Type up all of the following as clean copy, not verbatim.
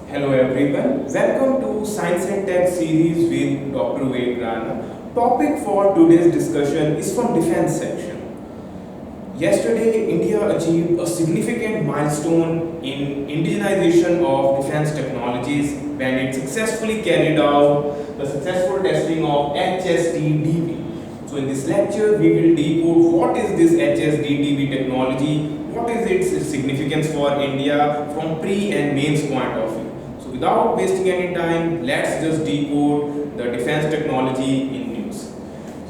Hello everyone, welcome to Science and Tech series with Dr.Vivek Rana. Topic for today's discussion is from defense section. Yesterday, India achieved a significant milestone in indigenization of defense technologies when it successfully carried out the successful testing of HSTDV. So in this lecture, we will decode what is this HSTDV technology, what is its significance for India from pre and mains point of view. So without wasting any time, let's just decode the defense technology in news.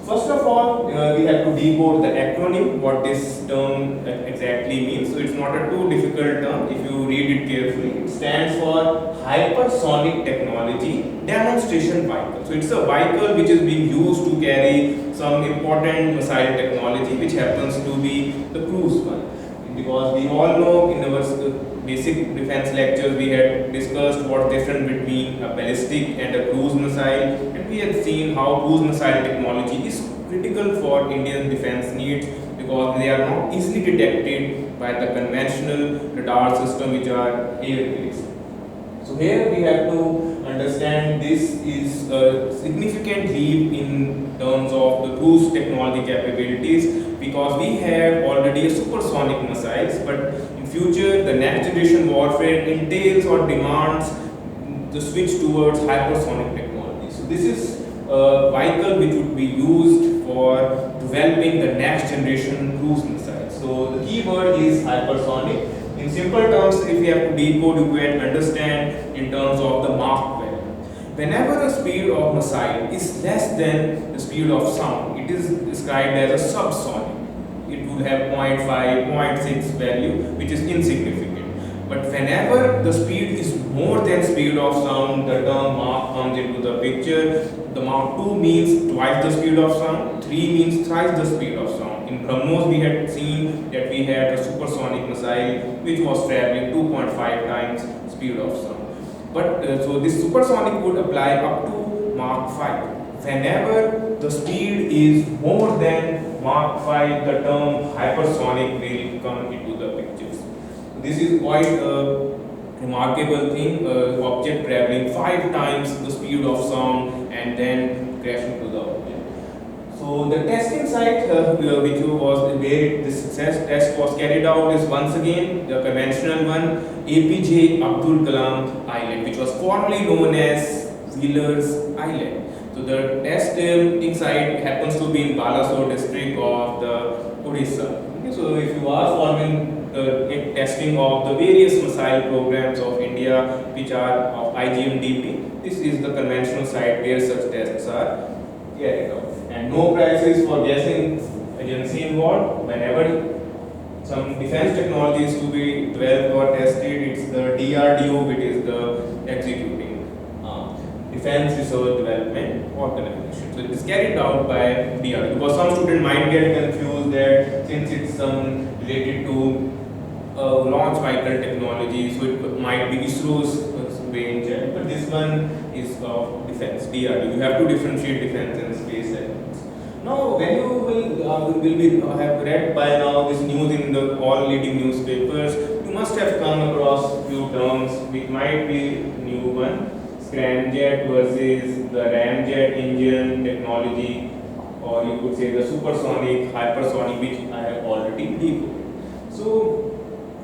First of all, we have to decode the acronym, what this term exactly means. So it's not a too difficult term if you read it carefully. It stands for Hypersonic Technology Demonstration Vehicle. So it's a vehicle which is being used to carry some important missile technology, which happens to be the cruise one. Because we all know in our basic defense lectures we had discussed what's different between a ballistic and a cruise missile, and we had seen how cruise missile technology is critical for Indian defense needs because they are not easily detected by the conventional radar system which are air-based. So here we have to understand this is a significant leap in terms of the cruise technology capabilities because we have already a supersonic missiles, but in future the next generation warfare entails or demands the switch towards hypersonic technology. So this is a vehicle which would be used for developing the next generation cruise missiles. So the key word is hypersonic. In simple terms, if we have to decode, you can understand in terms of the Mach value. Whenever the speed of missile is less than the speed of sound, it is described as a subsonic. It would have 0.5, 0.6 value, which is insignificant. But whenever the speed is more than speed of sound, the term Mach comes into the picture. The Mach 2 means twice the speed of sound, 3 means thrice the speed of sound. In BrahMos, we had seen that we had a supersonic missile which was traveling 2.5 times speed of sound. But so this supersonic would apply up to Mach 5. Whenever the speed is more than Mach 5, the term hypersonic will come into the pictures. This is quite a remarkable thing, object traveling 5 times the speed of sound and then crashing to the object. So the testing site which was where this success test was carried out is once again the conventional one, APJ Abdul Kalam Island, which was formerly known as Wheeler's Island. So the testing site happens to be in Balasore district of the Odisha. Okay, so if you are following the testing of the various missile programs of India which are of IGMDP, this is the conventional site where such tests are carried out. And no prices for guessing agency involved. Whenever some defense technology is to be developed or tested, it's the DRDO which is the executing Defense Research Development Organization. So it is carried out by DRDO because some student might get confused that since it's related to launch vehicle technology, so it might be ISRO's range, but this one is of defense, DRDO. You have to differentiate defense and space elements. Now, when you will have read by now this news in the all leading newspapers, you must have come across few terms which might be new one. Scramjet versus the ramjet engine technology, or you could say the supersonic, hypersonic, which I have already decoded. So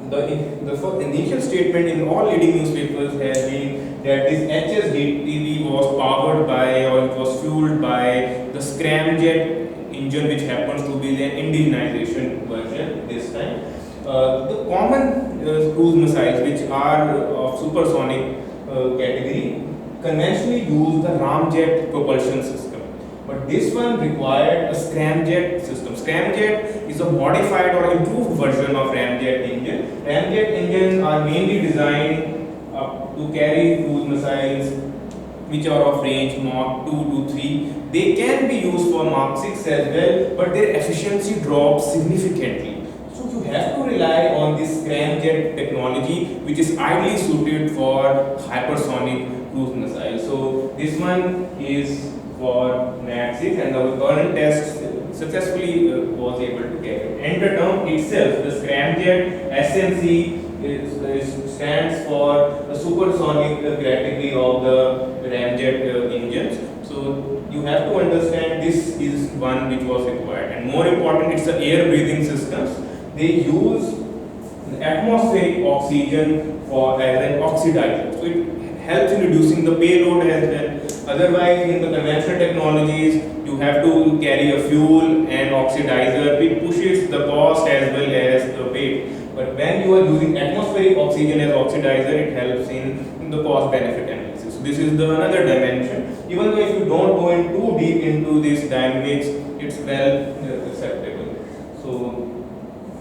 the first initial statement in all leading newspapers has been that this HSTDV was powered by or it was fueled by the Scramjet engine, which happens to be the indigenization version this time. The common cruise missiles which are of supersonic category conventionally use the ramjet propulsion system, but this one required a scramjet system. Scramjet is a modified or improved version of ramjet engine. Ramjet engines are mainly designed to carry cruise missiles which are of range Mach 2 to 3. They can be used for Mach 6 as well, but their efficiency drops significantly. So you have to rely on this scramjet technology, which is ideally suited for hypersonic cruise missile. So this one is for Mach 6 and our current test successfully was able to carry it. And the term itself, the Scramjet SNC stands for the supersonic category of the ramjet engines. So you have to understand this is one which was required, and more important, it's the air breathing systems. They use atmospheric oxygen for as an oxidizer, so it helps in reducing the payload as well. Otherwise, in the conventional technologies, you have to carry a fuel and oxidizer, which pushes the cost as well as the weight. But when you are using atmospheric oxygen as oxidizer, it helps in the cost benefit analysis. So this is the another dimension. Even though if you don't go in too deep into this dynamics, it's well acceptable. So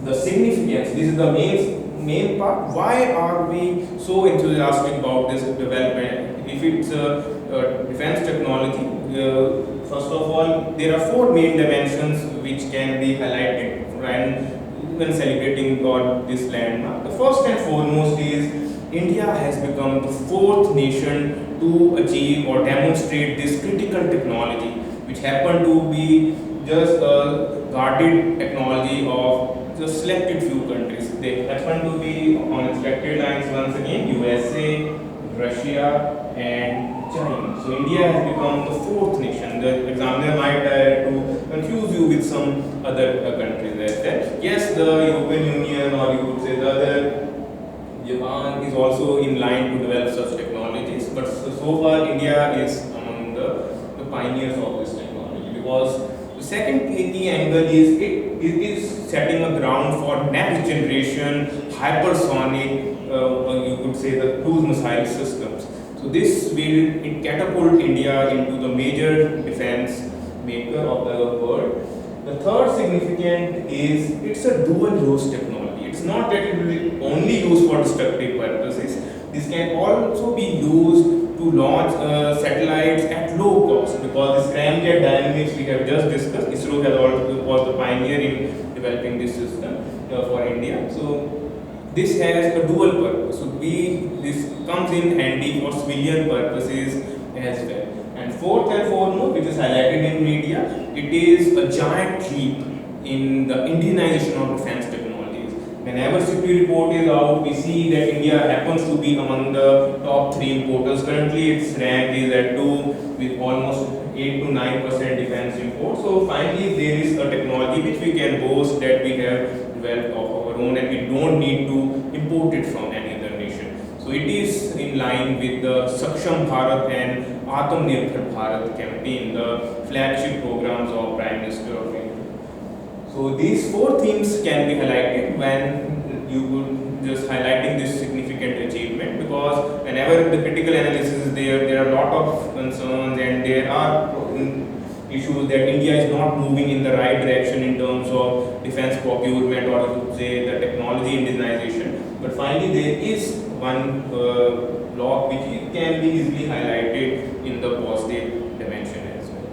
the significance, this is the main part. Why are we so enthusiastic about this development? If it's a defense technology, first of all, there are four main dimensions which can be highlighted when celebrating this landmark. The first and foremost is India has become the fourth nation to achieve or demonstrate this critical technology, which happened to be just a guarded technology of just selected few countries. They happen to be on selected lines once again: USA, Russia, and China. So India has become the fourth nation. The examiner might try to confuse you with some other countries as well. Yes, the European Union, or you could say the other, Japan is also in line to develop such technologies, but so far India is among the pioneers of this technology, because the second key angle is it is setting a ground for next generation hypersonic, you could say the cruise missile systems. So this will catapult India into the major defense maker of the world. The third significant is it's a dual use technology. It's not that it will be only used for destructive purposes. This can also be used to launch satellites at low cost, because the Scramjet dynamics we have just discussed, ISRO has also was the pioneer in developing this system for India. So this has a dual purpose. So this comes in handy for civilian purposes as well. And fourth and foremost, which is highlighted in media, it is a giant leap in the indigenization of defense technologies. Whenever CP report is out, we see that India happens to be among the top 3 importers. Currently, its rank is at 2 with almost 8 to 9% defense import. So finally, there is a technology which we can boast that we have developed of our own, and we don't need to import it from any other nation. So it is in line with the Saksham Bharat and Atmanirbhar Bharat campaign, the flagship programs of Prime Minister of India. So these 4 themes can be highlighted when you would just highlighting this significant achievement, because whenever the critical analysis is there are a lot of concerns, and there are issues that India is not moving in the right direction in terms of defense procurement, or you could say the technology indigenization. But finally, there is one block which can be easily highlighted in the positive dimension as well.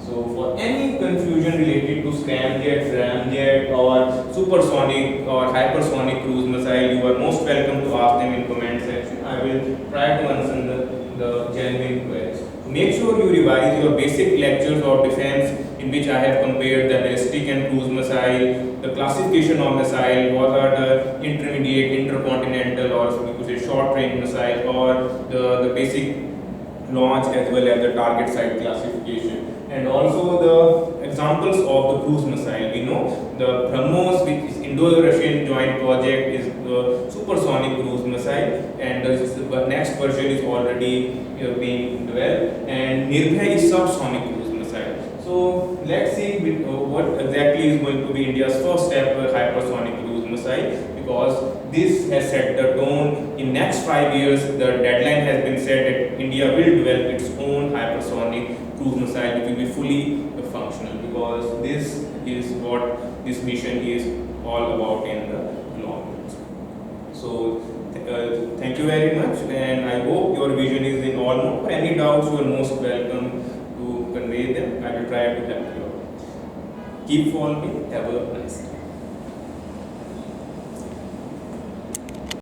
So for any confusion related to Scramjet, ramjet, or supersonic or hypersonic cruise missile, you are most welcome to ask them in comment section. I will try to answer the genuine queries. Make sure you revise your basic lectures of defense, in which I have compared the ballistic and cruise missile, the classification of missile, what are the intermediate, intercontinental, or we could say short range missile, or the basic launch as well as the target site classification, and also the examples of the cruise missile. We know the BrahMos, which is Indo-Russian joint project, is the supersonic cruise missile, and the next version is already being developed, and Nirbhay is subsonic cruise missile. So let's see what exactly is going to be India's first ever hypersonic cruise missile, because this has set the tone. In next 5 years, the deadline has been set that India will develop its own hypersonic cruise missile, which will be fully functional, because this is what this mission is all about in the long run. So thank you very much, and I hope your vision is in all mode. For any doubts, you are most welcome to convey them. I will try to help you out. Keep following. Have a nice day.